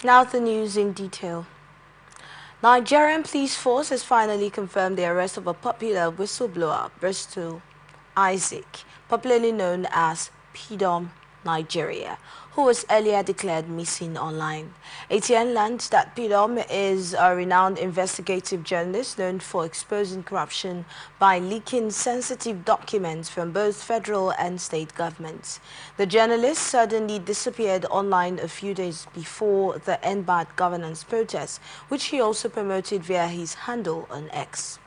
Now the news in detail. Nigerian police force has finally confirmed the arrest of a popular whistleblower, Bristol Isaac, popularly known as Pidom Nigeria, who was earlier declared missing online. ATN learned that Pidom is a renowned investigative journalist known for exposing corruption by leaking sensitive documents from both federal and state governments. The journalist suddenly disappeared online a few days before the End Bad Governance protest, which he also promoted via his handle on X.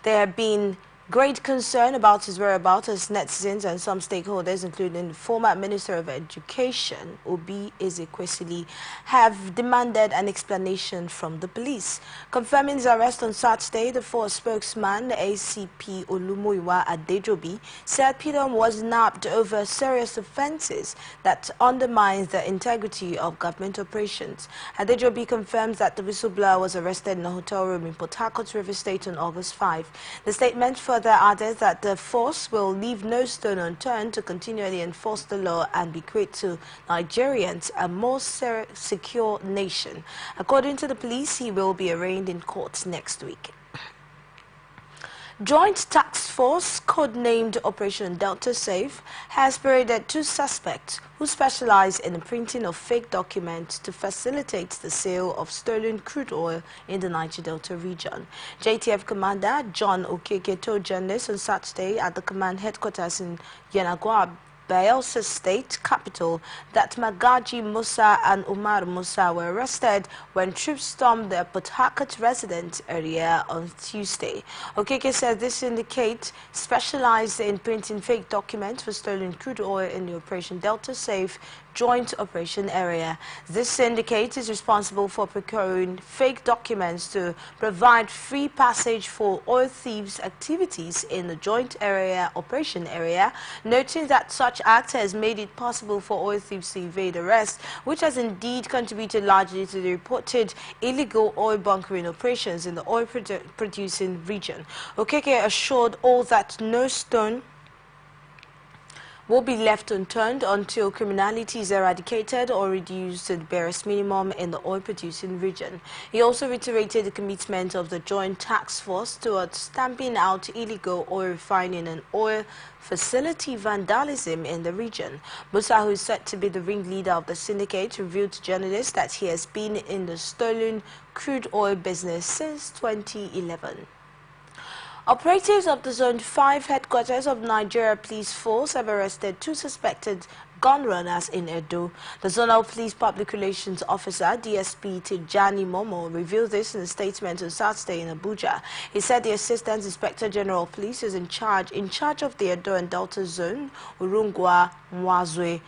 There have been great concern about his whereabouts as netizens and some stakeholders, including the former Minister of Education, Obi Ezekwesili, have demanded an explanation from the police. Confirming his arrest on Saturday, the force spokesman, ACP Olumoyiwa Adejobi, said Pidom was nabbed over serious offences that undermines the integrity of government operations. Adejobi confirms that the whistleblower was arrested in a hotel room in Port Harcourt, River State on August 5. The statement further added that the force will leave no stone unturned to continually enforce the law and bequeath to Nigerians a more secure nation. According to the police, he will be arraigned in court next week. Joint Task Force, codenamed Operation Delta Safe, has paraded 2 suspects who specialize in the printing of fake documents to facilitate the sale of stolen crude oil in the Niger Delta region. JTF Commander John Okeke told journalists on Saturday at the command headquarters in Yenagoa, Bayelsa State capital, that Magaji Musa and Umar Musa were arrested when troops stormed their Port Harcourt residence earlier on Tuesday. Okeke said this syndicate specialized in printing fake documents for stolen crude oil in the Operation Delta Safe joint operation area. This syndicate is responsible for procuring fake documents to provide free passage for oil thieves' activities in the joint operation area, noting that such act has made it possible for oil thieves to evade arrest, which has indeed contributed largely to the reported illegal oil bunkering operations in the oil producing region. Okeke assured all that no stone will be left unturned until criminality is eradicated or reduced to the barest minimum in the oil-producing region. He also reiterated the commitment of the Joint Task Force towards stamping out illegal oil refining and oil facility vandalism in the region. Musa, who is said to be the ringleader of the syndicate, revealed to journalists that he has been in the stolen crude oil business since 2011. Operatives of the Zone 5 headquarters of Nigeria Police Force have arrested 2 suspected gun runners in Edo. The Zonal Police Public Relations Officer, DSP Tijani Momo, revealed this in a statement on Saturday in Abuja. He said the Assistant Inspector General of Police is in charge of the Edo and Delta Zone, Urungwa Mwazwe,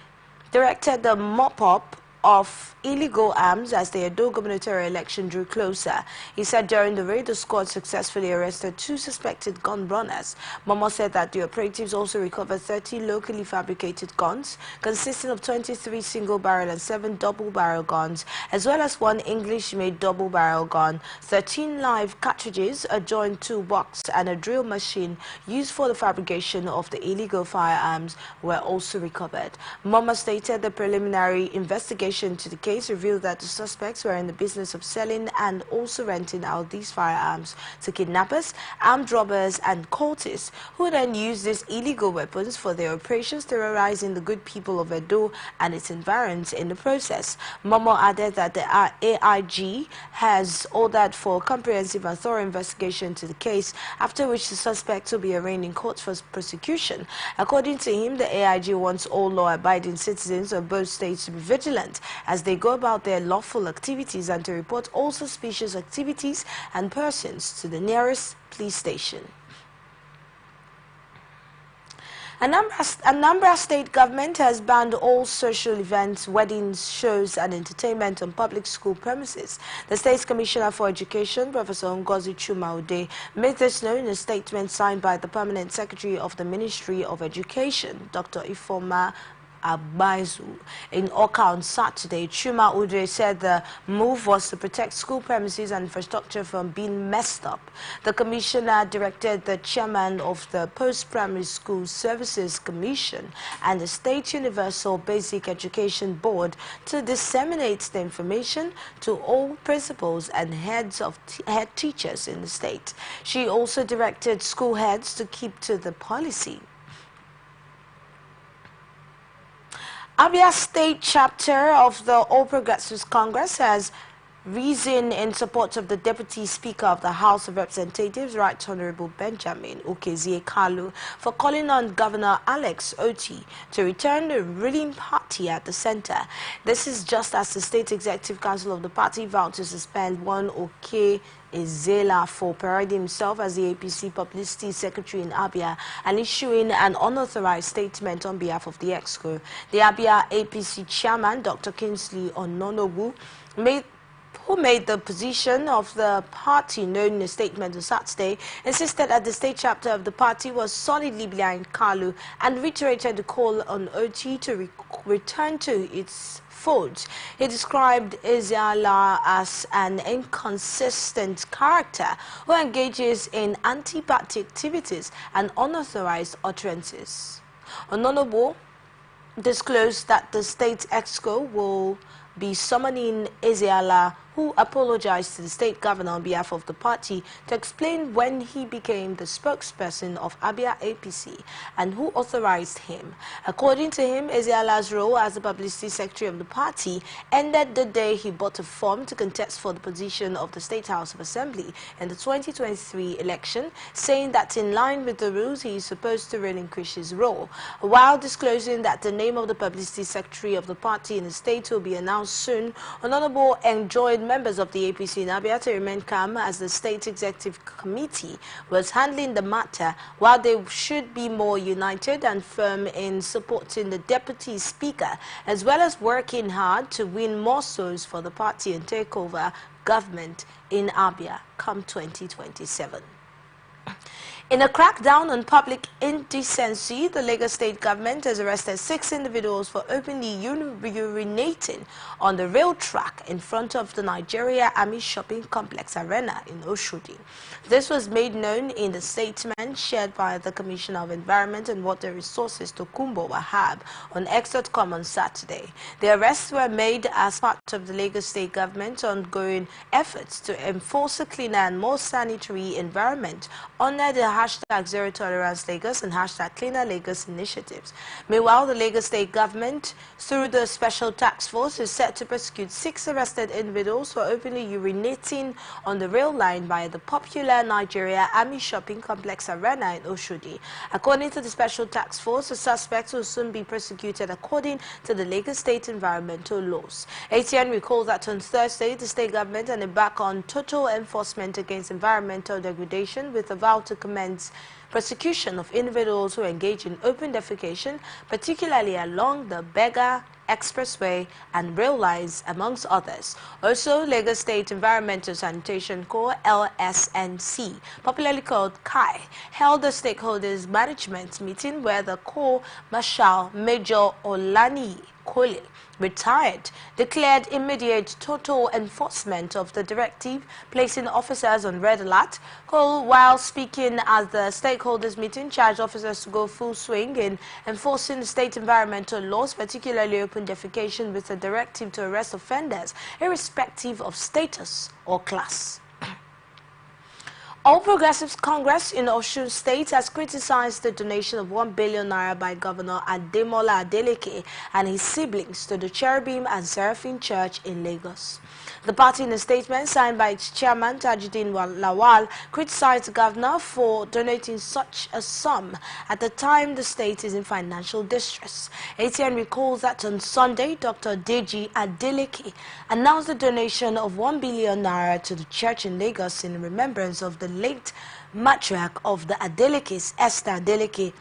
directed the mop-up of illegal arms as the Edo gubernatorial election drew closer. He said during the raid, the squad successfully arrested 2 suspected gun runners. Momo said that the operatives also recovered 30 locally fabricated guns, consisting of 23 single-barrel and 7 double-barrel guns, as well as 1 English-made double-barrel gun, 13 live cartridges, a joint toolbox, and a drill machine used for the fabrication of the illegal firearms were also recovered. Momo stated the preliminary investigation to the case revealed that the suspects were in the business of selling and also renting out these firearms to kidnappers, armed robbers, and cultists, who then used these illegal weapons for their operations, terrorizing the good people of Edo and its environs in the process. Momo added that the AIG has ordered for a comprehensive and thorough investigation to the case, after which the suspects will be arraigned in court for prosecution. According to him, the AIG wants all law-abiding citizens of both states to be vigilant as they go about their lawful activities and to report all suspicious activities and persons to the nearest police station. Anambra State government has banned all social events, weddings, shows and entertainment on public school premises. The State's Commissioner for Education, Professor Ngozi Chumaude, made this known in a statement signed by the Permanent Secretary of the Ministry of Education, Dr. Ifoma Abaizu. In Oka on Saturday, Chuma Udre said the move was to protect school premises and infrastructure from being messed up. The commissioner directed the chairman of the Post-Primary School Services Commission and the State Universal Basic Education Board to disseminate the information to all principals and head teachers in the state. She also directed school heads to keep to the policy. Abia State Chapter of the All Progressives Congress has reasoned in support of the Deputy Speaker of the House of Representatives, Right Honorable Benjamin Okezie Kalu, for calling on Governor Alex Oti to return the ruling party at the center. This is just as the State Executive Council of the party vowed to suspend one Okezie for parading himself as the APC Publicity Secretary in Abia and issuing an unauthorized statement on behalf of the EXCO. The Abia APC Chairman, Dr. Kingsley Ononobu, who made the position of the party known in a statement on Saturday, insisted that the state chapter of the party was solidly behind Kalu and reiterated the call on OT to return to its folds. He described Ezeala as an inconsistent character who engages in anti-party activities and unauthorized utterances. Ononobo disclosed that the state EXCO will be summoning Ezeala, who apologized to the state governor on behalf of the party, to explain when he became the spokesperson of Abia APC and who authorized him. According to him, Ezeala's role as the publicity secretary of the party ended the day he bought a form to contest for the position of the State House of Assembly in the 2023 election, saying that in line with the rules he is supposed to relinquish his role. While disclosing that the name of the publicity secretary of the party in the state will be announced soon, Honorable enjoined members of the APC in Abia to remain calm as the State Executive Committee was handling the matter, while they should be more united and firm in supporting the Deputy Speaker, as well as working hard to win more souls for the party and take over government in Abia come 2027. In a crackdown on public indecency, the Lagos state government has arrested 6 individuals for openly urinating on the rail track in front of the Nigeria Army Shopping Complex Arena in Oshodi. This was made known in the statement shared by the Commissioner of Environment and Water Resources, Tokumbo Wahab, on X.com on Saturday. The arrests were made as part of the Lagos state government's ongoing efforts to enforce a cleaner and more sanitary environment under the hashtag Zero Tolerance Lagos and hashtag Cleaner Lagos initiatives. Meanwhile, the Lagos state government, through the special task force, is set to prosecute 6 arrested individuals for openly urinating on the rail line by the popular Nigeria Army Shopping Complex Arena in Oshodi. According to the special task force, the suspects will soon be prosecuted according to the Lagos state environmental laws. ATN recalled that on Thursday, the state government embarked on total enforcement against environmental degradation with a vow to commence prosecution of individuals who engage in open defecation, particularly along the Bega Expressway and rail lines, amongst others. Also, Lagos State Environmental Sanitation Corps, LSNC, popularly called KAI, held a stakeholders management meeting where the Corps Marshal Major Olani Kole, retired, declared immediate total enforcement of the directive, placing officers on red alert. Cole, while speaking at the stakeholders meeting, charged officers to go full swing in enforcing the state environmental laws, particularly open defecation, with a directive to arrest offenders irrespective of status or class. All Progressives Congress in Osun State has criticized the donation of 1 billion naira by Governor Ademola Adeleke and his siblings to the Cherubim and Seraphim Church in Lagos. The party, in a statement signed by its chairman Tajuddin Lawal, criticized the governor for donating such a sum at the time the state is in financial distress. ATN recalls that on Sunday, Dr. Deji Adeleke announced the donation of 1 billion naira to the church in Lagos in remembrance of the late matriarch of the Adelekes, Esther Adeleke,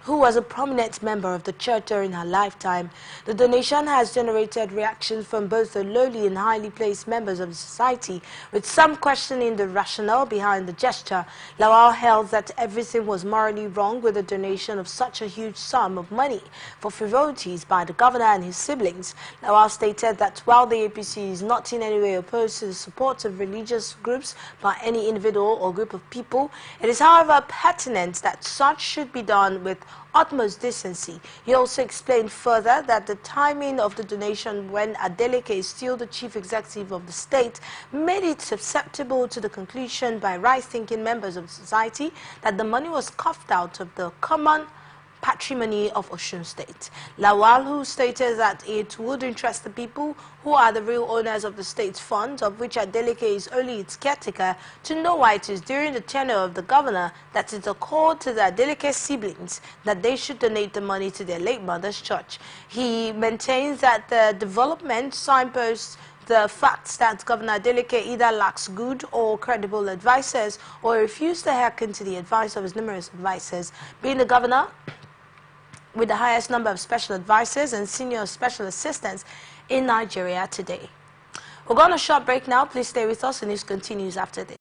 who was a prominent member of the church during her lifetime. The donation has generated reactions from both the lowly and highly placed members of the society, with some questioning the rationale behind the gesture. Lawal held that everything was morally wrong with the donation of such a huge sum of money for frivolities by the governor and his siblings. Lawal stated that while the APC is not in any way opposed to the support of religious groups by any individual or group of people, it is however pertinent that such should be done with utmost decency. He also explained further that the timing of the donation, when Adeleke is still the chief executive of the state, made it susceptible to the conclusion by right-thinking members of society that the money was coughed out of the common patrimony of Osun State. Lawal, who stated that it would interest the people who are the real owners of the state's funds, of which Adeleke is only its caretaker, to know why it is during the tenure of the governor that it occurred to the Adeleke siblings that they should donate the money to their late mother's church. He maintains that the development signposts the fact that Governor Adeleke either lacks good or credible advisers or refused to hearken to the advice of his numerous advisers, being the governor with the highest number of special advisors and senior special assistants in Nigeria today. We're going on a short break now. Please stay with us. The news continues after this.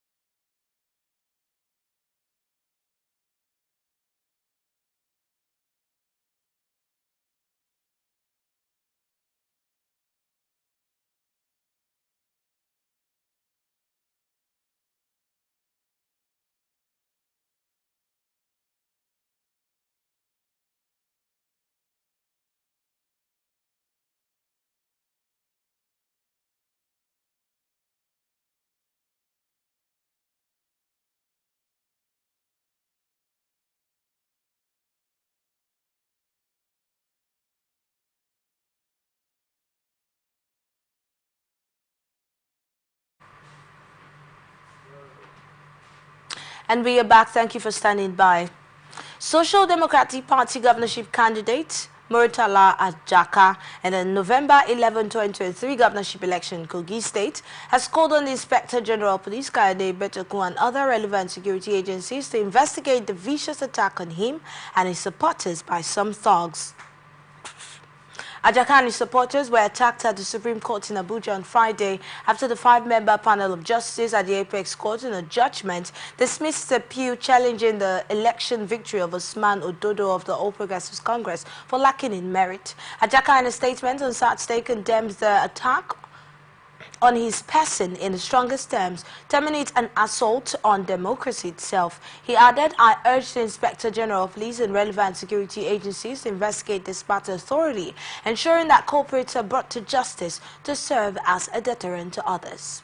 And we are back. Thank you for standing by. Social Democratic Party governorship candidate Murtala Ajaka in the November 11, 2023 governorship election in Kogi State has called on the Inspector General of Police Kayode Betoku and other relevant security agencies to investigate the vicious attack on him and his supporters by some thugs. Ajaka and his supporters were attacked at the Supreme Court in Abuja on Friday after the 5-member panel of justices at the Apex Court in a judgment dismissed the appeal challenging the election victory of Usman Ododo of the All Progressives Congress for lacking in merit. Ajaka, in a statement on Saturday, condemned the attack on his person in the strongest terms, terminate an assault on democracy itself. He added, "I urge the Inspector General of Police and relevant security agencies to investigate this matter thoroughly, ensuring that culprits are brought to justice to serve as a deterrent to others."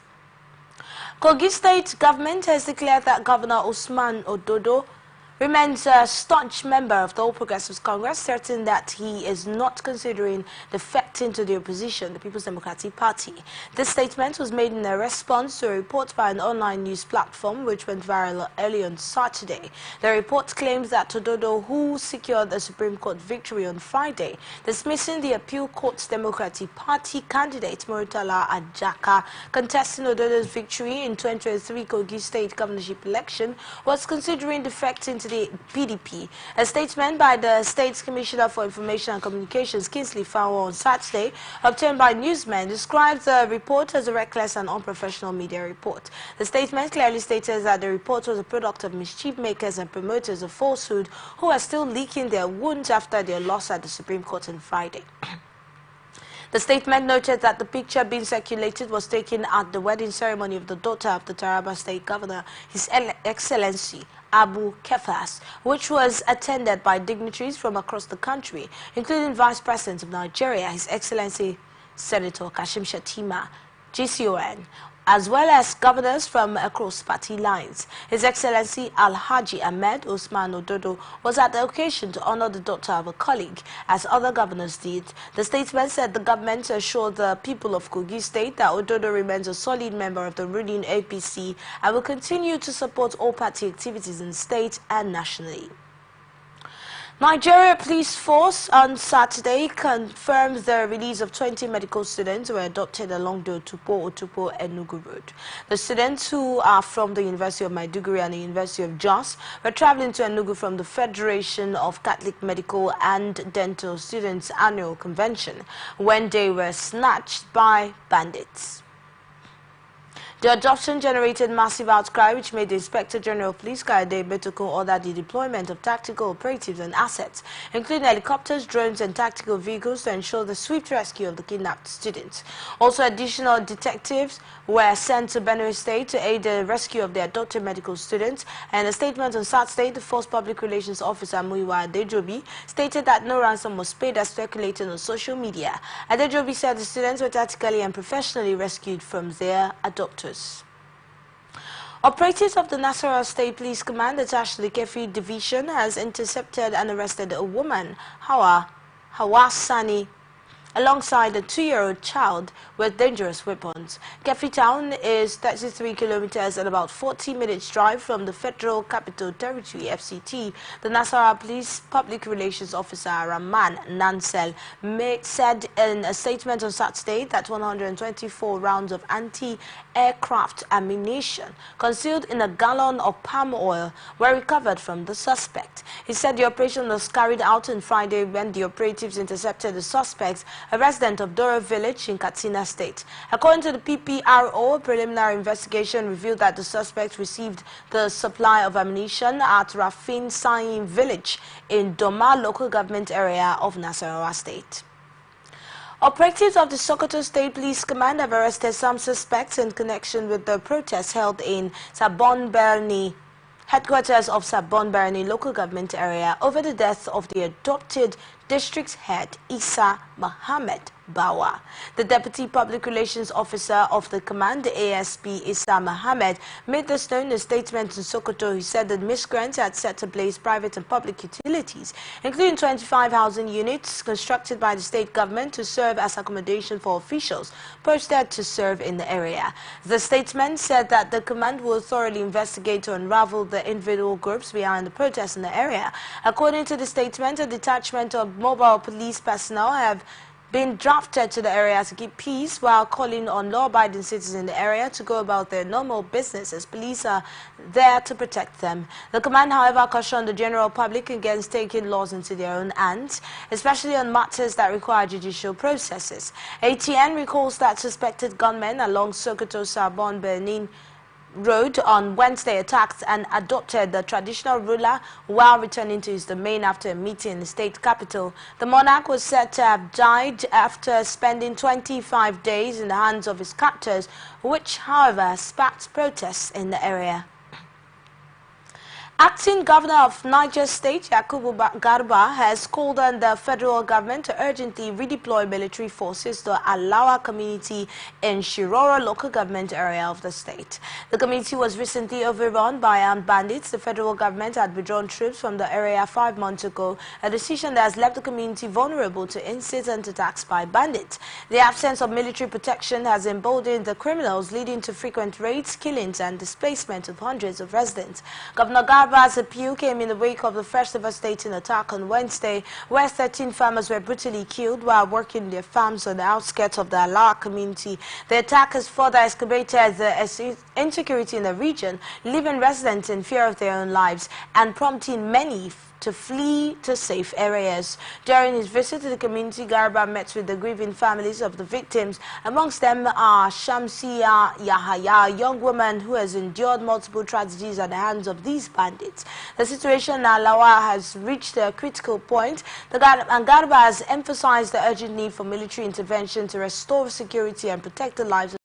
Kogi State government has declared that Governor Usman Ododo remains a staunch member of the All Progressives Congress, certain that he is not considering defecting to the opposition, the People's Democratic Party. This statement was made in a response to a report by an online news platform which went viral early on Saturday. The report claims that Ododo, who secured a Supreme Court victory on Friday, dismissing the appeal court's Democratic Party candidate Murtala Ajaka, contesting Ododo's victory in 2023 Kogi State governorship election, was considering defecting to the PDP. A statement by the State's Commissioner for Information and Communications, Kingsley Fawo, on Saturday, obtained by newsmen, describes the report as a reckless and unprofessional media report. The statement clearly stated that the report was a product of mischief makers and promoters of falsehood who are still leaking their wounds after their loss at the Supreme Court on Friday. The statement noted that the picture being circulated was taken at the wedding ceremony of the daughter of the Taraba State Governor, His Excellency Abu Kefas, which was attended by dignitaries from across the country, including Vice President of Nigeria, His Excellency Senator Kashim Shettima, GCON, as well as governors from across party lines. His Excellency Alhaji Ahmed Usman Ododo was at the occasion to honor the daughter of a colleague, as other governors did. The statement said the government assured the people of Kogi State that Ododo remains a solid member of the ruling APC and will continue to support all party activities in the state and nationally. Nigeria Police Force on Saturday confirmed the release of 20 medical students who were adopted along the Otupo-Enugu Road. The students, who are from the University of Maiduguri and the University of Jos, were traveling to Enugu from the Federation of Catholic Medical and Dental Students Annual Convention when they were snatched by bandits. The adoption generated massive outcry, which made the Inspector General of Police, Kayode Betoko, order the deployment of tactical operatives and assets, including helicopters, drones, and tactical vehicles, to ensure the swift rescue of the kidnapped students. Also, additional detectives were sent to Benue State to aid the rescue of the adopted medical students. And a statement on Saturday, the Force Public Relations Officer Muyiwa Adejobi stated that no ransom was paid, as speculated on social media. Adejobi said the students were tactically and professionally rescued from their adopters. Operatives of the Nasarawa State Police Command attached to the Kefi Division has intercepted and arrested a woman, Hawa Sani, alongside a 2-year-old child with dangerous weapons. Kefi town is 33 kilometers and about 40 minutes drive from the Federal Capital Territory, FCT. The Nasarawa Police Public Relations Officer Rahman Nansel said in a statement on Saturday that 124 rounds of anti-aircraft ammunition concealed in a gallon of palm oil were recovered from the suspect. He said the operation was carried out on Friday when the operatives intercepted the suspects, a resident of Doro village in Katsina State. According to the PPRO, a preliminary investigation revealed that the suspects received the supply of ammunition at Rafin Sayin village in Doma local government area of Nasarawa State. Operatives of the Sokoto State Police Command have arrested some suspects in connection with the protests held in Sabon Berni, headquarters of Sabon Berni local government area, over the death of the adopted district head Isa Mohammed Bawa. The Deputy Public Relations Officer of the command, the ASP Isa Mohammed, made this known in a statement in Sokoto. He said that miscreants had set ablaze private and public utilities, including 25 housing units constructed by the state government to serve as accommodation for officials posted to serve in the area. The statement said that the command will thoroughly investigate to unravel the individual groups behind the protests in the area. According to the statement, a detachment of mobile police personnel have been drafted to the area to keep peace, while calling on law-abiding citizens in the area to go about their normal business, as police are there to protect them. The command, however, cautioned the general public against taking laws into their own hands, especially on matters that require judicial processes. ATN recalls that suspected gunmen along Sokoto Sabon Benin Road on Wednesday attacked and adopted the traditional ruler while returning to his domain after a meeting in the state capital. The monarch was said to have died after spending 25 days in the hands of his captors, which, however, sparked protests in the area. Acting Governor of Niger State, Yakubu Garba, has called on the federal government to urgently redeploy military forces to Alawa community in Shiroro local government area of the state. The community was recently overrun by armed bandits. The federal government had withdrawn troops from the area 5 months ago, a decision that has left the community vulnerable to incessant attacks by bandits. The absence of military protection has emboldened the criminals, leading to frequent raids, killings, and displacement of hundreds of residents. Governor Garba's appeal came in the wake of the first devastating attack on Wednesday, where 13 farmers were brutally killed while working their farms on the outskirts of the Alawa community. The attack has further exacerbated the insecurity in the region, leaving residents in fear of their own lives and prompting many to flee to safe areas. During his visit to the community, Garba met with the grieving families of the victims. Amongst them are Shamsia Yahaya, a young woman who has endured multiple tragedies at the hands of these bandits. The situation in Alawa has reached a critical point. And Garba has emphasized the urgent need for military intervention to restore security and protect the lives of.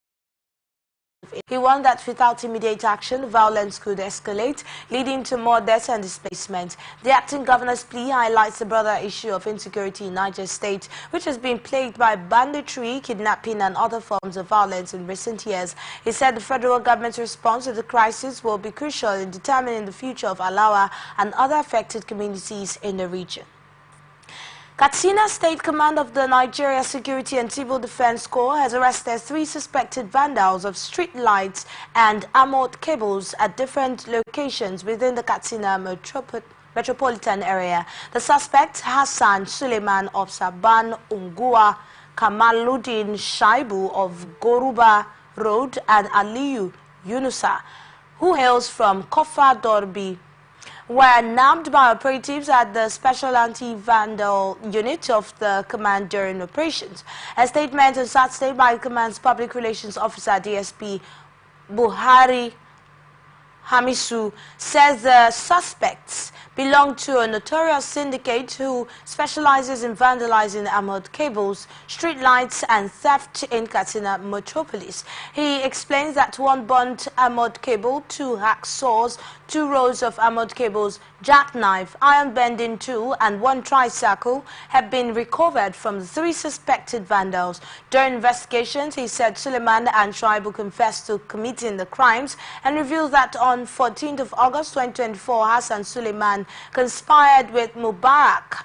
He warned that without immediate action, violence could escalate, leading to more deaths and displacement. The acting governor's plea highlights the broader issue of insecurity in Niger State, which has been plagued by banditry, kidnapping, and other forms of violence in recent years. He said the federal government's response to the crisis will be crucial in determining the future of Alawa and other affected communities in the region. Katsina State Command of the Nigeria Security and Civil Defense Corps has arrested 3 suspected vandals of street lights and armored cables at different locations within the Katsina metropolitan area. The suspect, Hassan Suleiman of Saban Ungua, Kamaluddin Shaibu of Goruba Road, and Aliyu Yunusa, who hails from Kofa Dorbi, were nabbed by operatives at the Special Anti-Vandal Unit of the command during operations. A statement on Saturday by Command's Public Relations Officer DSP Buhari Hamisu says the suspects belong to a notorious syndicate who specializes in vandalizing armored cables, street lights and theft in Katsina metropolis. He explains that one burnt armored cable, 2 hacksaws, 2 rolls of armored cables, jackknife, iron bending tool and 1 tricycle have been recovered from the 3 suspected vandals. During investigations, he said Suleiman and Shaibu confessed to committing the crimes and revealed that on 14th of August 2024, Hassan Suleiman conspired with Mubarak,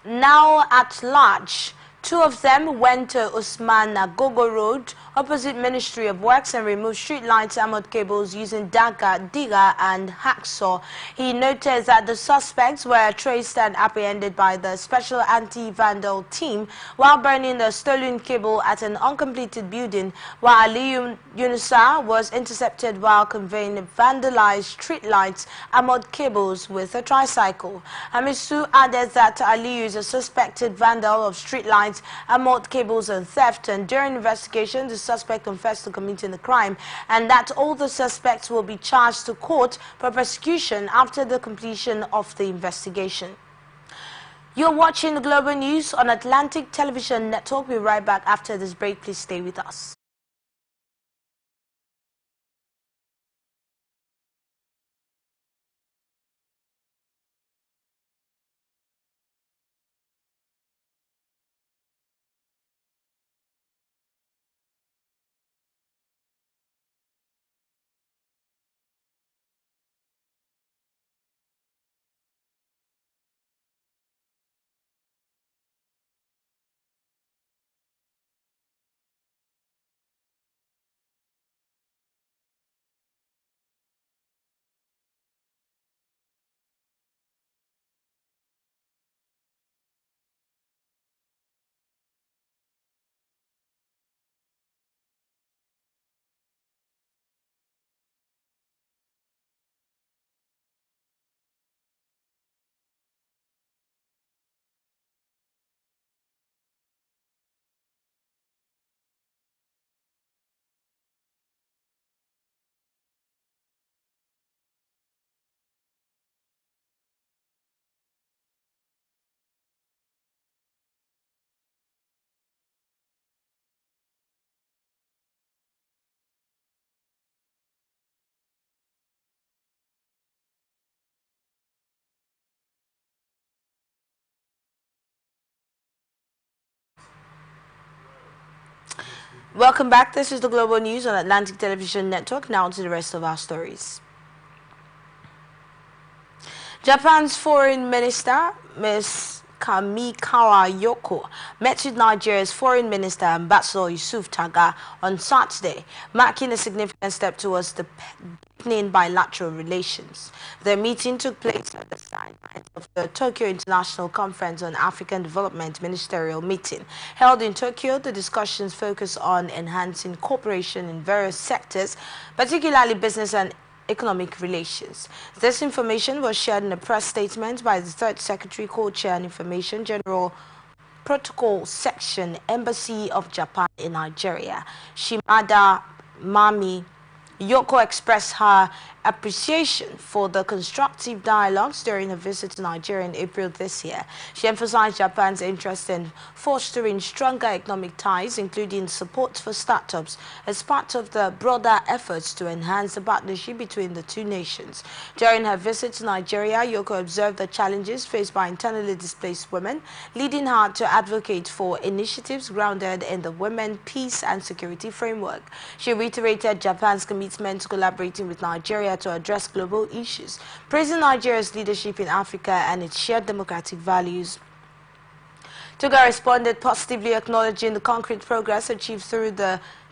now at large. 2 of them went to Usman Nagogo Road, opposite Ministry of Works, and removed street lights, armored cables using dagger, digger and hacksaw. He noted that the suspects were traced and apprehended by the Special Anti-Vandal team while burning the stolen cable at an uncompleted building, while Aliyu Yunusa was intercepted while conveying vandalized street lights, armored cables with a tricycle. Hamisu added that Aliyu is a suspected vandal of street lights, armored cables and theft, and during investigation the suspect confessed to committing the crime and that all the suspects will be charged to court for prosecution after the completion of the investigation. You're watching the Global News on Atlantic Television Network. We'll be right back after this break. Please stay with us. Welcome back. This is the Global News on Atlantic Television Network. Now to the rest of our stories. Japan's Foreign Minister, Ms. Kamikawa Yoko, met with Nigeria's Foreign Minister, Ambassador Yusuf Taga, on Saturday, marking a significant step towards the deepening bilateral relations. The meeting took place at the sidelines of the Tokyo International Conference on African Development Ministerial Meeting. Held in Tokyo, the discussions focus on enhancing cooperation in various sectors, particularly business and economic relations. This information was shared in a press statement by the Third Secretary, Co-Chair and Information General Protocol Section, Embassy of Japan in Nigeria, Shimada Mami. Yoko expressed her appreciation for the constructive dialogues during her visit to Nigeria in April this year. She emphasized Japan's interest in fostering stronger economic ties, including support for startups, as part of the broader efforts to enhance the partnership between the two nations. During her visit to Nigeria, Yoko observed the challenges faced by internally displaced women, leading her to advocate for initiatives grounded in the Women, Peace and Security Framework. She reiterated Japan's commitment to collaborating with Nigeria to address global issues, praising Nigeria's leadership in Africa and its shared democratic values. Toga responded positively, acknowledging the concrete progress achieved through the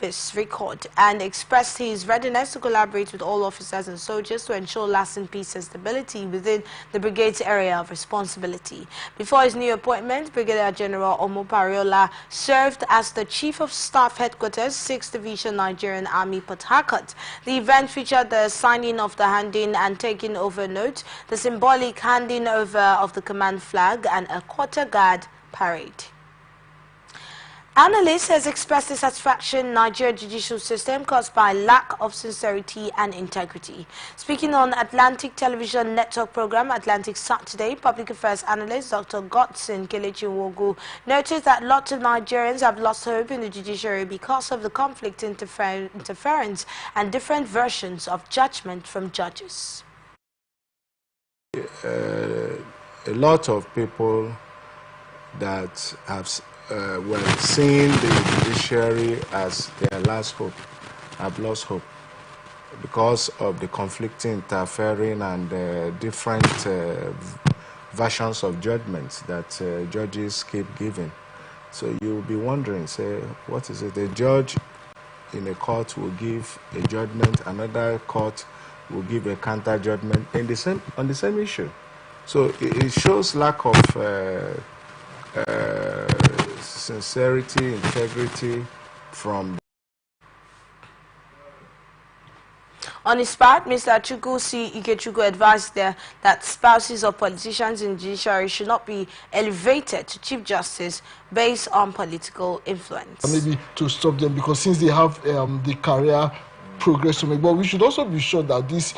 this record and expressed his readiness to collaborate with all officers and soldiers to ensure lasting peace and stability within the brigade's area of responsibility. Before his new appointment, Brigadier General Omo Pariola served as the Chief of Staff Headquarters, 6th Division Nigerian Army, Port Harcourt. The event featured the signing of the handing and taking over note, the symbolic handing over of the command flag, and a quarter guard parade. Analysts has expressed dissatisfaction in Nigerian judicial system caused by lack of sincerity and integrity. Speaking on Atlantic Television Network program Atlantic Saturday, public affairs analyst Dr. Godson Kelechi noted that lots of Nigerians have lost hope in the judiciary because of the conflict interference and different versions of judgment from judges. A lot of people that have were seeing the judiciary as their last hope have lost hope because of the conflicting, interfering, and different versions of judgments that judges keep giving. So you'll be wondering, say, what is it? The judge in a court will give a judgment, another court will give a counter judgment on the same issue. So it shows lack of sincerity, integrity from. On his part, Mr. Chukwusi Ikechukwu advised that spouses of politicians in the judiciary should not be elevated to Chief Justice based on political influence. Maybe to stop them, because since they have the career progress to make, but we should also be sure that these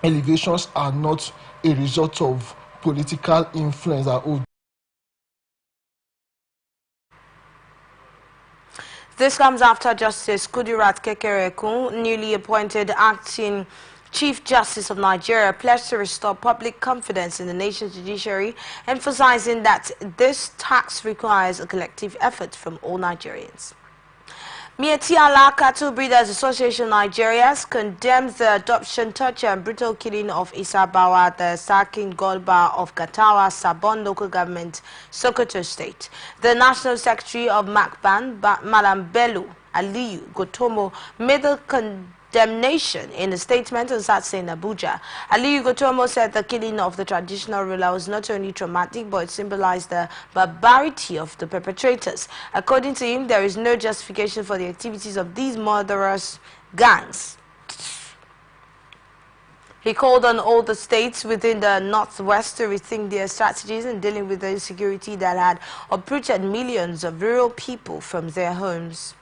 elevations are not a result of political influence at all. This comes after Justice Kudirat Kekereekun, newly appointed acting Chief Justice of Nigeria, pledged to restore public confidence in the nation's judiciary, emphasizing that this task requires a collective effort from all Nigerians. Mietiala Cattle Breeders Association Nigeria condemns the adoption, torture, and brutal killing of Isa Bawa, the Sakin Golba of Gatawa, Sabon local government, Sokoto State. The National Secretary of MACBAN, Malam Bello Aliyu Gotomo, made the condemnation in a statement on Saturday in Abuja. Aliyu Gotomo said the killing of the traditional ruler was not only traumatic, but it symbolized the barbarity of the perpetrators. According to him, there is no justification for the activities of these murderous gangs. He called on all the states within the Northwest to rethink their strategies in dealing with the insecurity that had uprooted millions of rural people from their homes.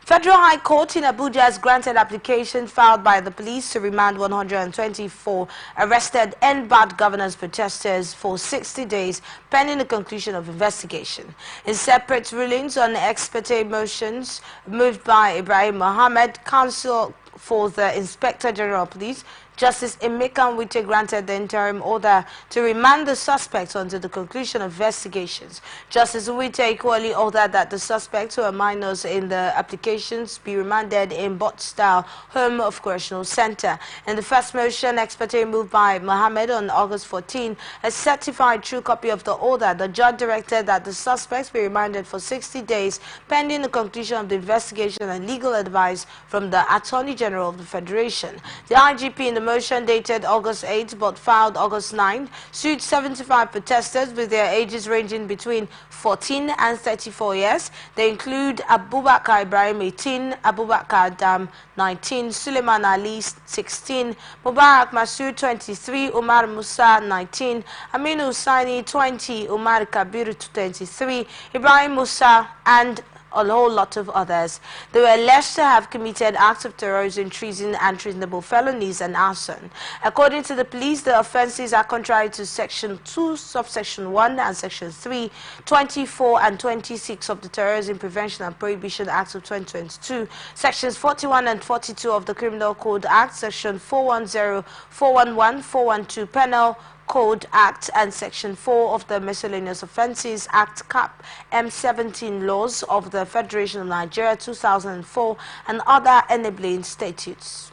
Federal High Court in Abuja has granted application filed by the police to remand 124 arrested NBAD governance protesters for 60 days pending the conclusion of investigation. In separate rulings on ex parte motions moved by Ibrahim Mohammed, counsel for the Inspector General of Police, Justice Emeka Nwite granted the interim order to remand the suspects until the conclusion of investigations. Justice Nwite equally ordered that the suspects who are minors in the applications be remanded in Bot-Style Home of Correctional Center. In the first motion, ex parte moved by Mohammed on August 14, a certified true copy of the order, the judge directed that the suspects be remanded for 60 days pending the conclusion of the investigation and legal advice from the Attorney General of the Federation. The IGP in the motion dated August 8 but filed August 9 sued 75 protesters with their ages ranging between 14 and 34 years. They include Abubakar Ibrahim 18, Abubakar Adam 19, Suleiman Ali 16, Mubarak Masood 23, Umar Musa 19, Aminu Hussaini 20, Umar Kabir 23, Ibrahim Musa, and a whole lot of others. They were alleged to have committed acts of terrorism, treason, and treasonable felonies and arson. According to the police, the offences are contrary to Section 2, Subsection 1 and Section 3, 24 and 26 of the Terrorism Prevention and Prohibition Act of 2022, Sections 41 and 42 of the Criminal Code Act, Section 410, 411, 412 Penal Code Act, and Section 4 of the Miscellaneous Offences Act (CAP) M17 laws of the Federation of Nigeria 2004 and other enabling statutes.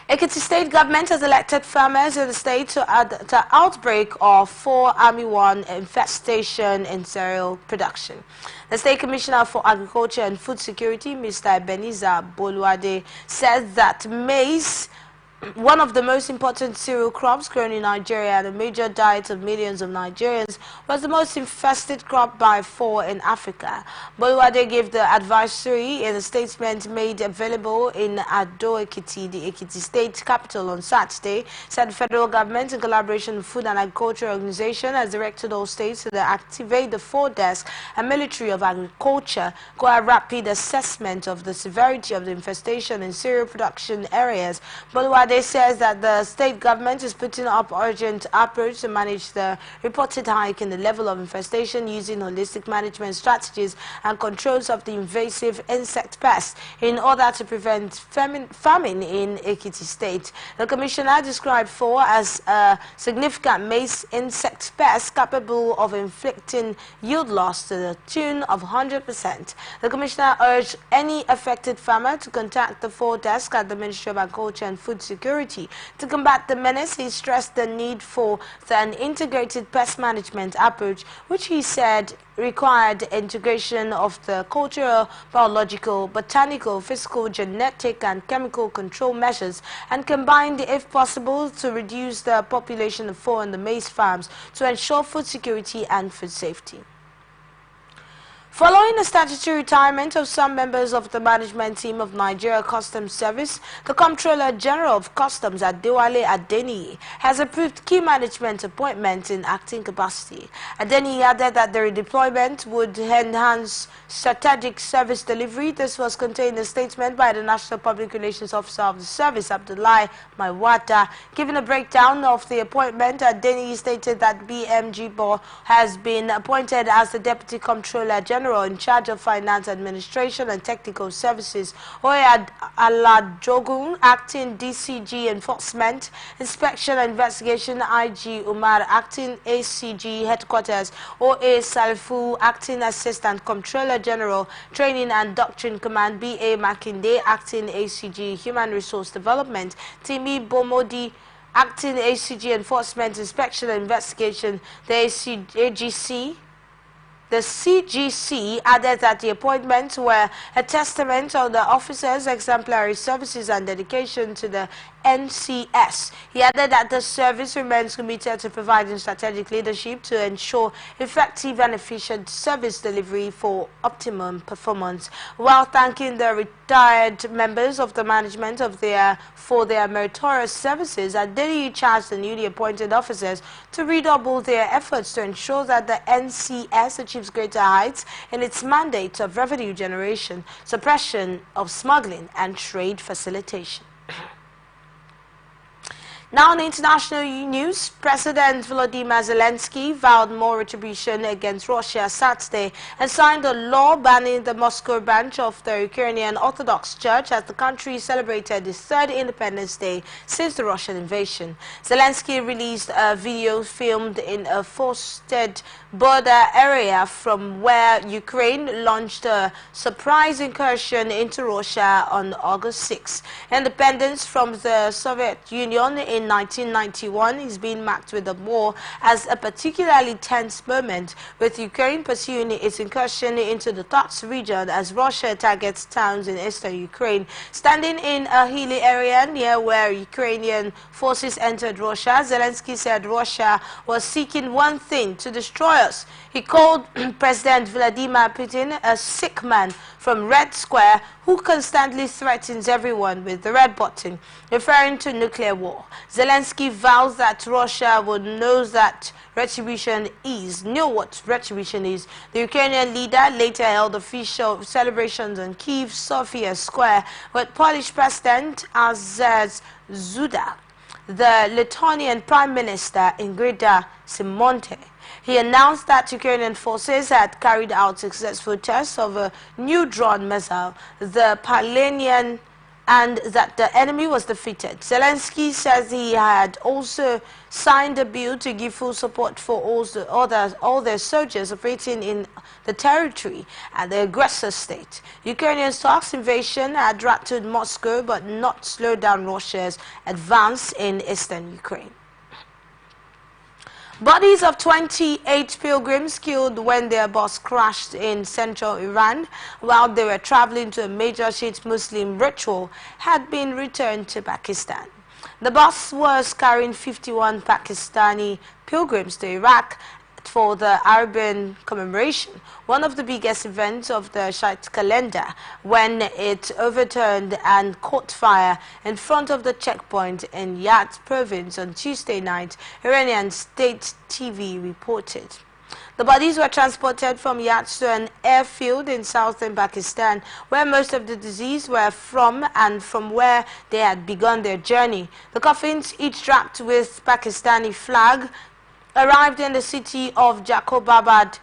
Ekiti state government has elected farmers in the state to add the outbreak of 4-armyworm infestation in cereal production. The State Commissioner for Agriculture and Food Security, Mr. Ebenezer Boluade, says that maize, one of the most important cereal crops grown in Nigeria and a major diet of millions of Nigerians, was the most infested crop by 4 in Africa. Boluade gave the advisory in a statement made available in Ado Ekiti, the Ekiti state capital, on Saturday. Said the federal government, in collaboration with Food and Agriculture Organization, has directed all states to activate the 4 desk and military of agriculture, go a rapid assessment of the severity of the infestation in cereal production areas. Boluade says that the state government is putting up urgent approach to manage the reported hike in the level of infestation using holistic management strategies and controls of the invasive insect pests in order to prevent famine in Ekiti state. The commissioner described 4 as a significant maize insect pest capable of inflicting yield loss to the tune of 100%. The commissioner urged any affected farmer to contact the 4 desk at the Ministry of Agriculture and Food Security. To combat the menace, he stressed the need for an integrated pest management approach, which he said required integration of the cultural, biological, botanical, physical, genetic, and chemical control measures, and combined, if possible, to reduce the population of 4 in the maize farms to ensure food security and food safety. Following the statutory retirement of some members of the management team of Nigeria Customs Service, the Comptroller General of Customs, Adewale Adeniyi, has approved key management appointments in acting capacity. Adeniyi added that the redeployment would enhance strategic service delivery. This was contained in a statement by the National Public Relations Officer of the Service, Abdullahi Maiwata. Giving a breakdown of the appointment, Adeniyi stated that BMG Bo has been appointed as the Deputy Comptroller General in charge of Finance Administration and Technical Services. Oyad Alajogun, acting DCG Enforcement, Inspection and Investigation, IG Umar, acting ACG Headquarters, OA Salifu, acting Assistant Comptroller General, Training and Doctrine Command, BA Makinde, acting ACG Human Resource Development, Timi Bomodi, acting ACG Enforcement, Inspection and Investigation, the AGC. The CGC added that the appointments were a testament of the officers' exemplary services and dedication to the NCS. He added that the service remains committed to providing strategic leadership to ensure effective and efficient service delivery for optimum performance, while thanking the retired members of the management for their meritorious services. Adeniyi charged the newly appointed officers to redouble their efforts to ensure that the NCS achieves greater heights in its mandate of revenue generation, suppression of smuggling, and trade facilitation. Now in international news, President Volodymyr Zelensky vowed more retribution against Russia Saturday and signed a law banning the Moscow branch of the Ukrainian Orthodox Church as the country celebrated its 3rd Independence Day since the Russian invasion. Zelensky released a video filmed in a forested border area from where Ukraine launched a surprise incursion into Russia on August 6. Independence from the Soviet Union in 1991 is being marked with the war as a particularly tense moment, with Ukraine pursuing its incursion into the Donetsk region as Russia targets towns in eastern Ukraine. Standing in a hilly area near where Ukrainian forces entered Russia, Zelensky said Russia was seeking one thing: to destroy us. He called President Vladimir Putin a sick man from Red Square who constantly threatens everyone with the red button, referring to nuclear war. Zelensky vows that Russia will know what retribution is. The Ukrainian leader later held official celebrations on Kyiv Sofia Square with Polish President Andrzej Duda, the Lithuanian Prime Minister Ingrida Simonte. He announced that Ukrainian forces had carried out successful tests of a new drone missile, the Palanian and that the enemy was defeated. Zelensky says he had also signed a bill to give full support for all their soldiers operating in the territory and the aggressor state. Ukrainians talks invasion had rattled Moscow but not slowed down Russia's advance in eastern Ukraine. Bodies of 28 pilgrims killed when their bus crashed in central Iran while they were traveling to a major Shiite Muslim ritual had been returned to Pakistan. The bus was carrying 51 Pakistani pilgrims to Iraq for the Arabian commemoration, one of the biggest events of the Shiite calendar, when it overturned and caught fire in front of the checkpoint in Yazd province on Tuesday night, Iranian state TV reported. The bodies were transported from Yazd to an airfield in southern Pakistan, where most of the deceased were from and from where they had begun their journey. The coffins, each wrapped with Pakistani flag, arrived in the city of Jacobabad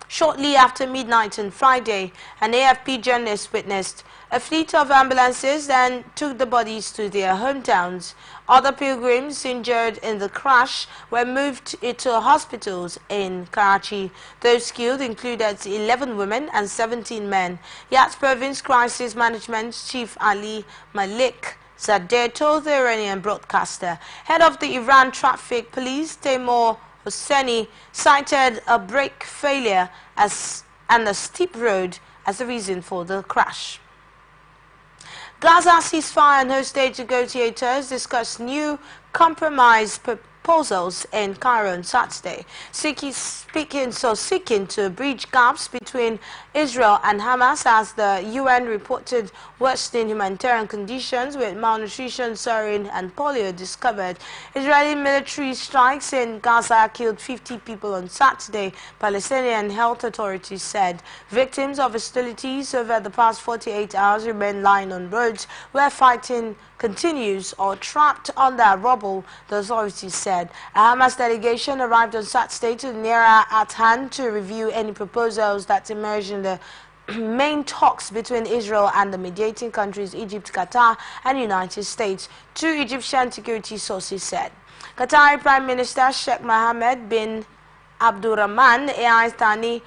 shortly after midnight on Friday. An AFP journalist witnessed a fleet of ambulances then took the bodies to their hometowns. Other pilgrims injured in the crash were moved into hospitals in Karachi. Those killed included 11 women and 17 men. Yazd Province Crisis Management Chief Ali Malik Zadeh told the Iranian broadcaster. Head of the Iran Traffic Police, Taimur Hosseini, cited a brake failure and a steep road as the reason for the crash. Gaza ceasefire and hostage negotiators discuss new compromise proposals in Cairo on Saturday, seeking to bridge gaps between Israel and Hamas as the UN reported worsening humanitarian conditions with malnutrition, sarin and polio discovered. Israeli military strikes in Gaza killed 50 people on Saturday, Palestinian health authorities said. Victims of hostilities over the past 48 hours remain lying on roads where fighting continues or trapped under rubble, the authorities said. A Hamas delegation arrived on Saturday to the nearer at hand to review any proposals that emerged in the main talks between Israel and the mediating countries Egypt, Qatar and United States, two Egyptian security sources said. Qatari Prime Minister Sheikh Mohammed bin Abdulrahman Al Thani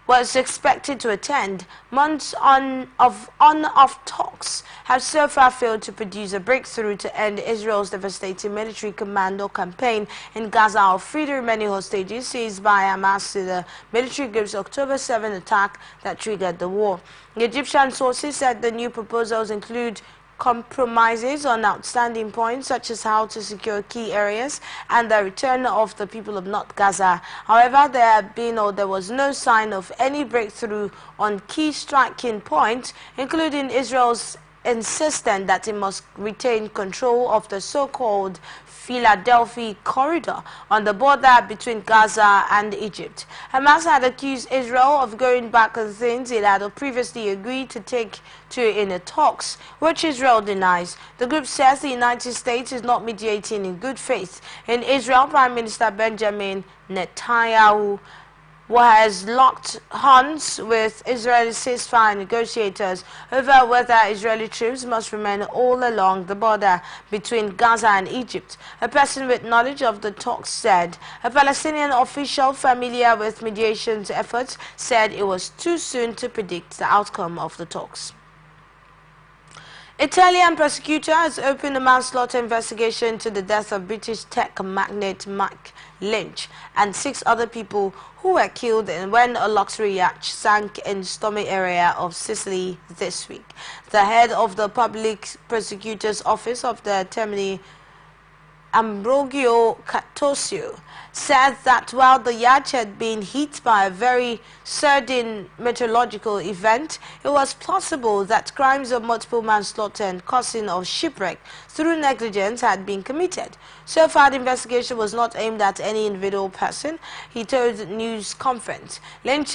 was expected to attend. Months on-off talks have so far failed to produce a breakthrough to end Israel's devastating military commando campaign in Gaza or free the remaining hostages seized by Hamas to the military group's October 7 attack that triggered the war. The Egyptian sources said the new proposals include compromises on outstanding points such as how to secure key areas and the return of the people of North Gaza. However, there was no sign of any breakthrough on key striking points, including Israel's insistent that it must retain control of the so-called Philadelphia corridor on the border between Gaza and Egypt. Hamas had accused Israel of going back on things it had previously agreed to take to in the talks, which Israel denies. The group says the United States is not mediating in good faith. In Israel, Prime Minister Benjamin Netanyahu has locked horns with Israeli ceasefire negotiators over whether Israeli troops must remain all along the border between Gaza and Egypt. A person with knowledge of the talks said. A Palestinian official familiar with mediation's efforts said it was too soon to predict the outcome of the talks. Italian prosecutor has opened a manslaughter investigation into the death of British tech magnate Mike Lynch and 6 other people who were killed when a luxury yacht sank in stormy area of Sicily this week. The head of the public prosecutor's office of the Termini, Ambrogio Catosio, said that while the yacht had been hit by a very sudden meteorological event, it was plausible that crimes of multiple manslaughter and causing of shipwreck through negligence had been committed. So far, the investigation was not aimed at any individual person, he told the news conference. Lynch,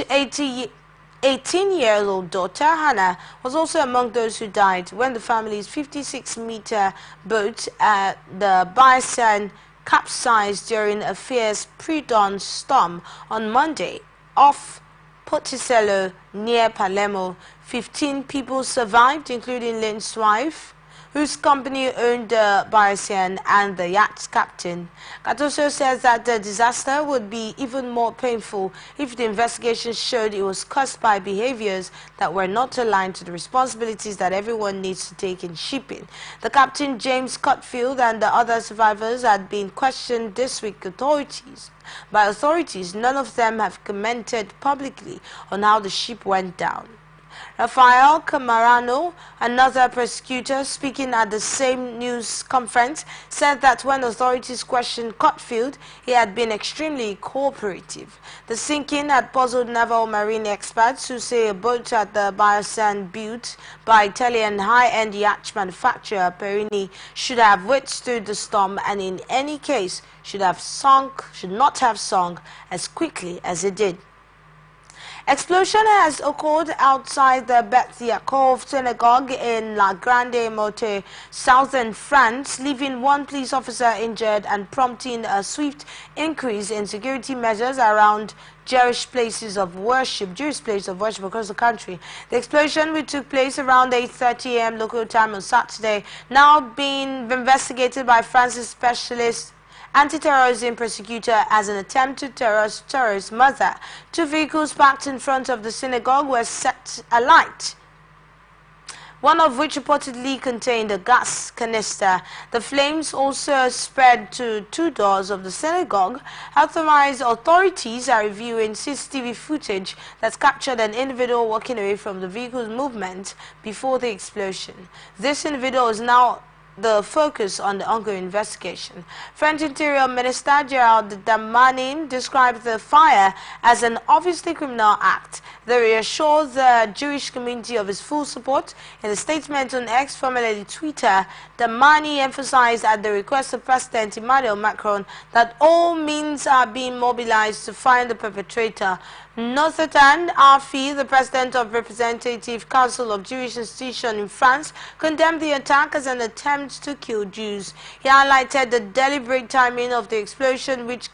18-year-old daughter Hannah was also among those who died when the family's 56-meter boat at the Bison capsized during a fierce pre-dawn storm on Monday off Porticello near Palermo. 15 people survived, including Lynch's wife, whose company owned the Bayesian and the yacht's captain. Gattuso says that the disaster would be even more painful if the investigation showed it was caused by behaviors that were not aligned to the responsibilities that everyone needs to take in shipping. The captain, James Cutfield, and the other survivors had been questioned this week by authorities. None of them have commented publicly on how the ship went down. Rafael Camarano, another prosecutor speaking at the same news conference, said that when authorities questioned Cutfield, he had been extremely cooperative. The sinking had puzzled naval marine experts who say a boat at the Bayesian built by Italian high-end yacht manufacturer Perini should have withstood the storm and in any case should not have sunk as quickly as it did. Explosion has occurred outside the Bet Yaakov synagogue in La Grande Motte, southern France, leaving one police officer injured and prompting a swift increase in security measures around Jewish places of worship across the country. The explosion, which took place around 8:30 a.m. local time on Saturday, now being investigated by France's specialist anti-terrorism prosecutor as an attempt to terrorist murder. Two vehicles parked in front of the synagogue were set alight, one of which reportedly contained a gas canister. The flames also spread to two doors of the synagogue. Authorized authorities are reviewing CCTV footage that captured an individual walking away from the vehicle's movement before the explosion. This individual is now the focus on the ongoing investigation. French Interior Minister Gerald Darmanin described the fire as an obviously criminal act. They reassured the Jewish community of his full support. In a statement on X, formerly Twitter, Darmanin emphasized at the request of President Emmanuel Macron that all means are being mobilized to find the perpetrator. Notatan Arfi, the president of Representative Council of Jewish Institutions in France, condemned the attack as an attempt to kill Jews. He highlighted the deliberate timing of the explosion, which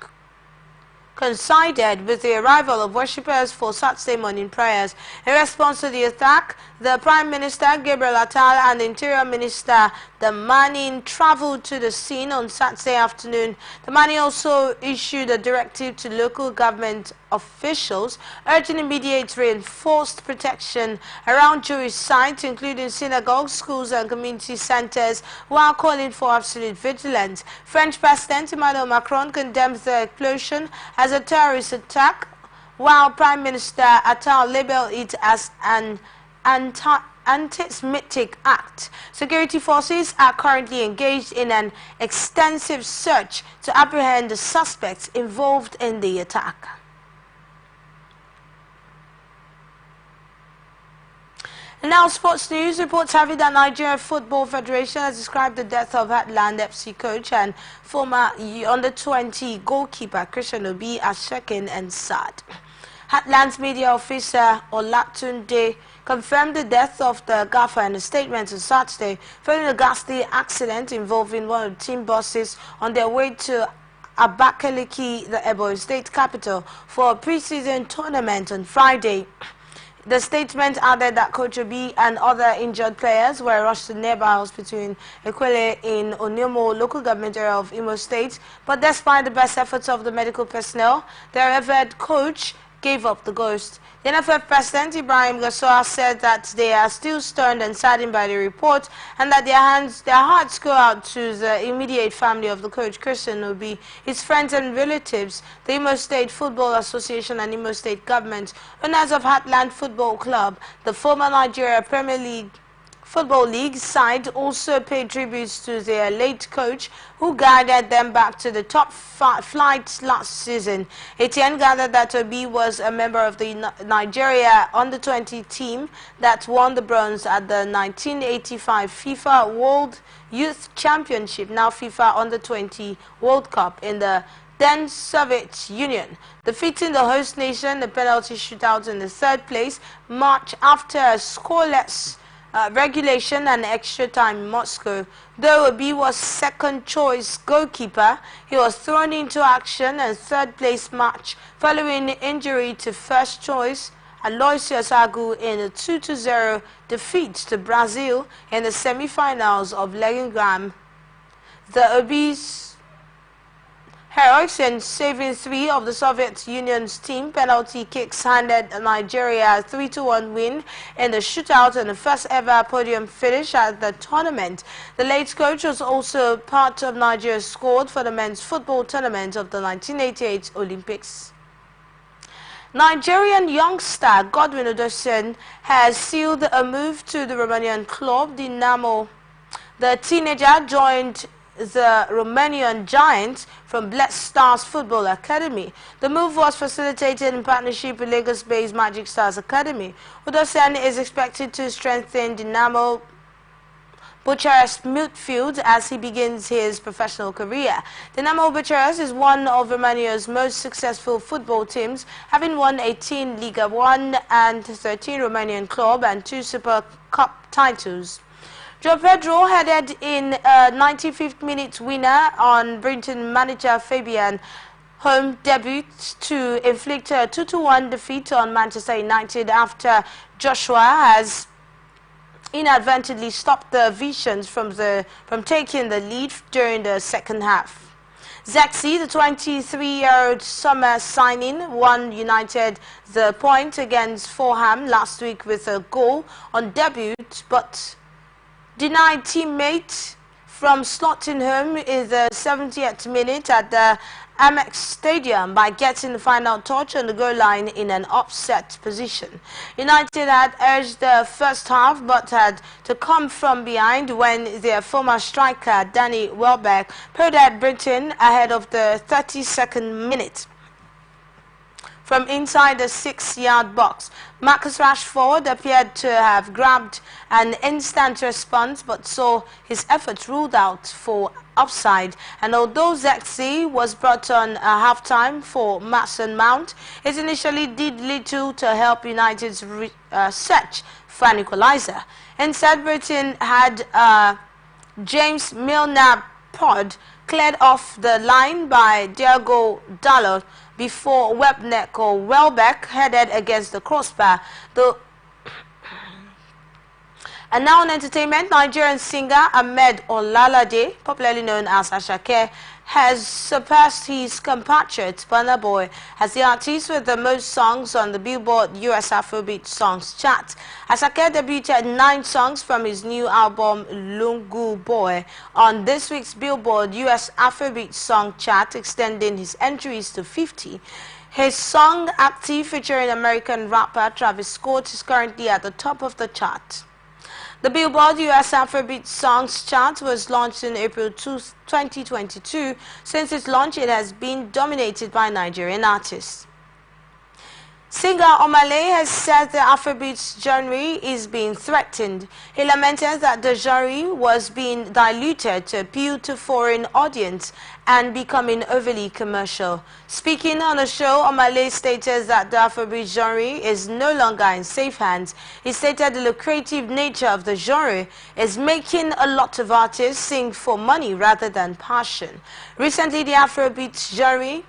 coincided with the arrival of worshippers for Saturday morning prayers. In response to the attack, the Prime Minister Gabriel Attal and the Interior Minister Darmanin traveled to the scene on Saturday afternoon. Darmanin also issued a directive to local government officials urging immediate reinforced protection around Jewish sites, including synagogues, schools and community centers, while calling for absolute vigilance. French President Emmanuel Macron condemned the explosion as a terrorist attack, while Prime Minister Attal labeled it as an anti-Semitic act. Security forces are currently engaged in an extensive search to apprehend the suspects involved in the attack. Now, sports news. Reports have it that Nigeria Football Federation has described the death of Heartland FC coach and former under-20 goalkeeper Christian Obi as shocking and sad. Heartland's media officer Olatunde confirmed the death of the gaffer in a statement on Saturday following a ghastly accident involving one of the team buses on their way to Abakaliki, the Ebonyi state capital, for a pre-season tournament on Friday. The statement added that Coach Obi and other injured players were rushed to nearby hospital in Ekwele in Onyomo, local government area of Imo State. But despite the best efforts of the medical personnel, their revered coach gave up the ghost. The NFF President Ibrahim Gassoa said that they are still stunned and saddened by the report and that their hearts go out to the immediate family of the coach, Christian Obi, his friends and relatives, the Imo State Football Association and Imo State government, owners of Heartland Football Club. The former Nigeria Premier League Football League side also paid tributes to their late coach who guided them back to the top flight last season. ATN gathered that Obi was a member of the Nigeria under-20 team that won the bronze at the 1985 FIFA World Youth Championship, now FIFA Under-20 World Cup in the then Soviet Union, defeating the host nation the penalty shootout in the third place March after a scoreless regulation and extra time in Moscow. Though Obi was second choice goalkeeper, he was thrown into action in third place match following injury to first choice Aloysius Agu in a 2-0 defeat to Brazil in the semi-finals of Leningrad. The obese heroics in saving 3 of the Soviet Union's team penalty kicks handed Nigeria a 3-1 win in the shootout and the first ever podium finish at the tournament. The late coach was also part of Nigeria's squad for the men's football tournament of the 1988 Olympics. Nigerian youngster Godwin Odosen has sealed a move to the Romanian club Dinamo. The teenager joined the Romanian Giants from Black Stars Football Academy. The move was facilitated in partnership with Lagos-based Magic Stars Academy. Odosen is expected to strengthen Dinamo Bucharest midfield as he begins his professional career. Dinamo Bucharest is one of Romania's most successful football teams, having won 18 Liga 1 and 13 Romanian club and 2 Super Cup titles. Joe Pedro headed in a 95th minute winner on Brinton manager Fabian home debut to inflict a 2-1 defeat on Manchester United after Joshua has inadvertently stopped the Visions from taking the lead during the second half. Zexi, the 23-year-old summer signing, won United the point against Fulham last week with a goal on debut, but denied teammate from slotting home in the 70th minute at the Amex Stadium by getting the final touch on the goal line in an offset position. United had urged the first half but had to come from behind when their former striker Danny Welbeck prodded Britain ahead of the 32nd minute. From inside the 6-yard box, Marcus Rashford appeared to have grabbed an instant response but saw his efforts ruled out for offside. And although Zexi was brought on at halftime for Mason Mount, it initially did little to help United's search for an equalizer. Instead, Britain had James Milner-Pod cleared off the line by Diego Dalot before Welbeck headed against the crossbar. And now in entertainment, Nigerian singer Ahmed Olalade, popularly known as Asake, has surpassed his compatriot Burna Boy as the artist with the most songs on the Billboard US Afrobeat Songs chart. Asake debuted 9 songs from his new album Lungu Boy on this week's Billboard US Afrobeat Song chart, extending his entries to 50. His song Active, featuring American rapper Travis Scott, is currently at the top of the chart. The Billboard US Afrobeat Songs chart was launched in April 2022. Since its launch, it has been dominated by Nigerian artists. Singer Omale has said the Afrobeat genre is being threatened. He lamented that the genre was being diluted to appeal to foreign audience and becoming overly commercial. Speaking on a show, Omale stated that the Afrobeat genre is no longer in safe hands. He stated the lucrative nature of the genre is making a lot of artists sing for money rather than passion. Recently, the Afrobeat genre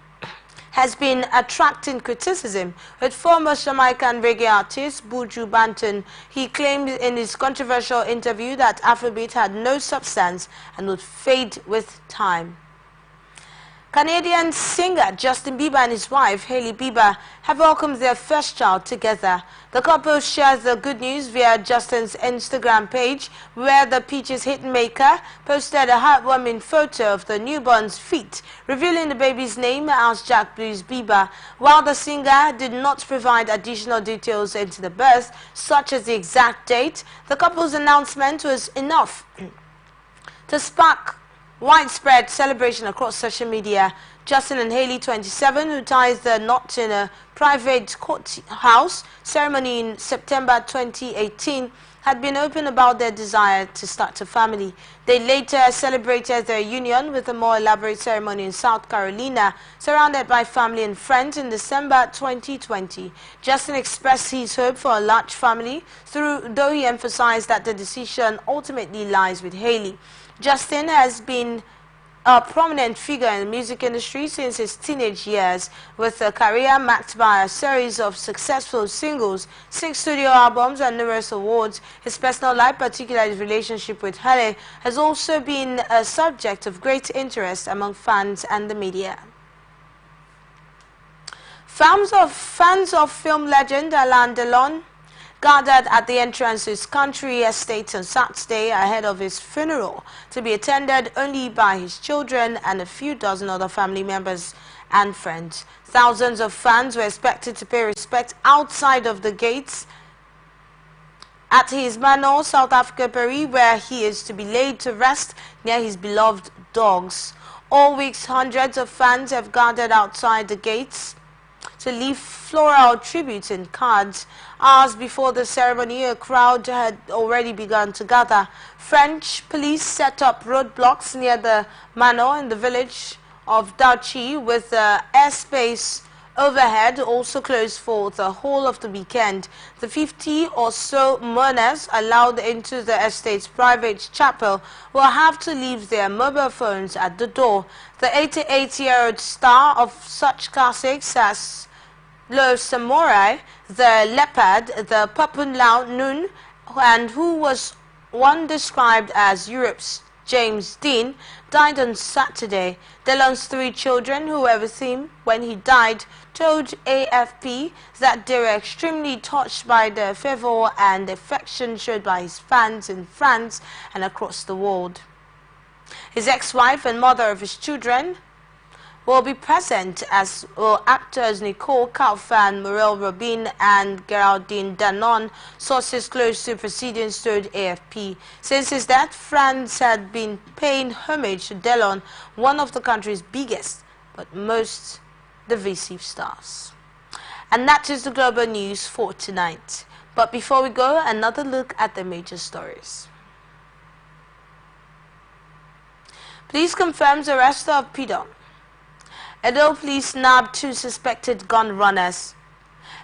has been attracting criticism, with former Jamaican reggae artist Buju Banton. He claimed in his controversial interview that Afrobeat had no substance and would fade with time. Canadian singer Justin Bieber and his wife Hailey Bieber have welcomed their first child together. The couple shares the good news via Justin's Instagram page, where the Peaches hitmaker posted a heartwarming photo of the newborn's feet, revealing the baby's name as Jack Blues Bieber. While the singer did not provide additional details into the birth, such as the exact date, the couple's announcement was enough to spark widespread celebration across social media. Justin and Hailey, 27, who ties the knot in a private courthouse ceremony in September 2018, had been open about their desire to start a family. They later celebrated their union with a more elaborate ceremony in South Carolina, surrounded by family and friends, in December 2020. Justin expressed his hope for a large family, though he emphasized that the decision ultimately lies with Hailey. Justin has been a prominent figure in the music industry since his teenage years, with a career marked by a series of successful singles, 6 studio albums and numerous awards. His personal life, particularly his relationship with Halle, has also been a subject of great interest among fans and the media. Fans of film legend Alain Delon gathered at the entrance to his country estate on Saturday ahead of his funeral, to be attended only by his children and a few dozen other family members and friends. Thousands of fans were expected to pay respect outside of the gates at his manor, South Africa, Paris, where he is to be laid to rest near his beloved dogs. All weeks, hundreds of fans have gathered outside the gates to leave floral tributes and cards. Hours before the ceremony, a crowd had already begun to gather. French police set up roadblocks near the manor in the village of Douchy, with the airspace overhead also closed for the whole of the weekend. The 50 or so mourners allowed into the estate's private chapel will have to leave their mobile phones at the door. The 88-year-old star of such classics as Le Samurai, The Leopard, The Papun Lao Nun, and who was one described as Europe's James Dean, died on Saturday. Delon's 3 children, who were with him when he died, told AFP that they were extremely touched by the fervor and affection showed by his fans in France and across the world. His ex-wife and mother of his children will be present, as will actors Nicole Kaufman, Morel Robin and Geraldine Danon, sources close to proceedings told AFP. Since his death, France had been paying homage to Delon, one of the country's biggest but most divisive stars. And that is the global news for tonight. But before we go, another look at the major stories. Police confirms arrest of Pidon. Edo police nabbed 2 suspected gun runners.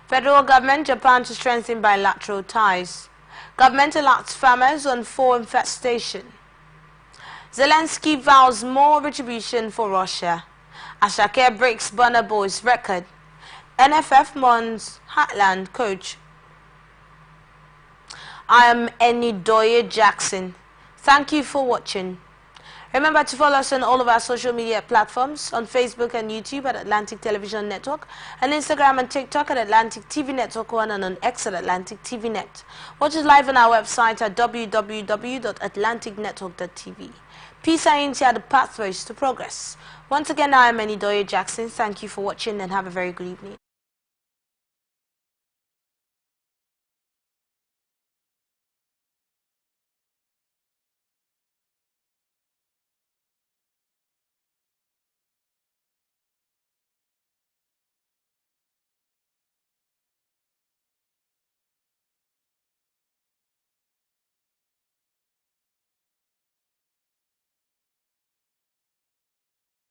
Federal government, Japan to strengthen bilateral ties. Government alerts farmers on fall infestation. Zelensky vows more retribution for Russia. Ashake breaks Burna Boy's record. NFF mourns Heartland coach. I am Enidoye Jackson. Thank you for watching. Remember to follow us on all of our social media platforms, on Facebook and YouTube at Atlantic Television Network, and Instagram and TikTok at Atlantic TV Network 1, and on X at Atlantic TV Net. Watch us live on our website at www.atlanticnetwork.tv. Peace and unity are the pathways to progress. Once again, I am Enidoye Jackson. Thank you for watching and have a very good evening.